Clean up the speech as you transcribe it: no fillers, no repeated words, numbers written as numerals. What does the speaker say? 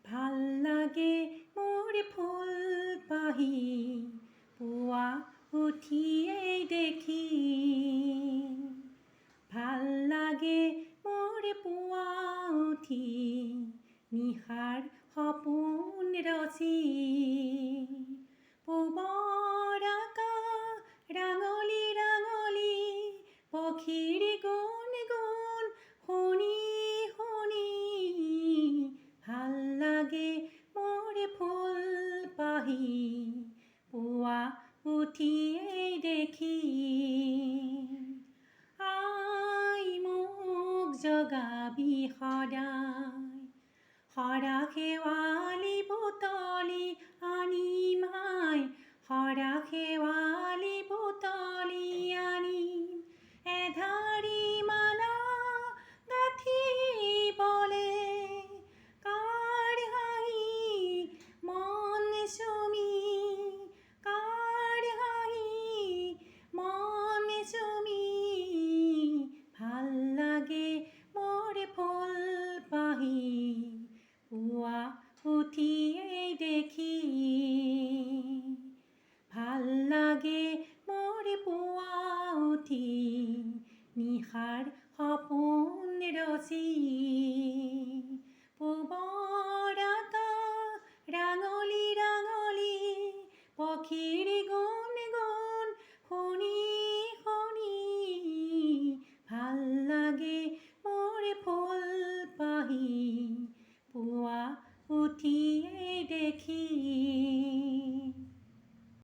ভাল লাগে মোৰ ফুল পাহি পুৱা উঠিয়েই দেখি। ভাল লাগে মোৰ পুৱা উঠি নিশাৰ সপোন ৰচি। পূবৰ আকাশ ৰাঙলী ৰাঙলী পক্ষীৰ গুণ গুণ শুনি শুনি। ভাল লাগে মোৰ ফুল পাহি পুৱা উঠিয়েই দেখি। আই মোক জগাবি সদায় সৰা শেৱালি বুটলি আনিম। আই সৰা শেৱালি বুটলি আনিম। এধাৰি মালা গাঁঠিবলে কাৰ হাঁহি মন চুমি। কাৰ হাঁহি মন চুমি। ভাল লাগে মোৰ ফুল পাহি পুৱা উঠিয়েই দেখি। ভাল লাগে মোৰ পুৱা উঠি নিশাৰ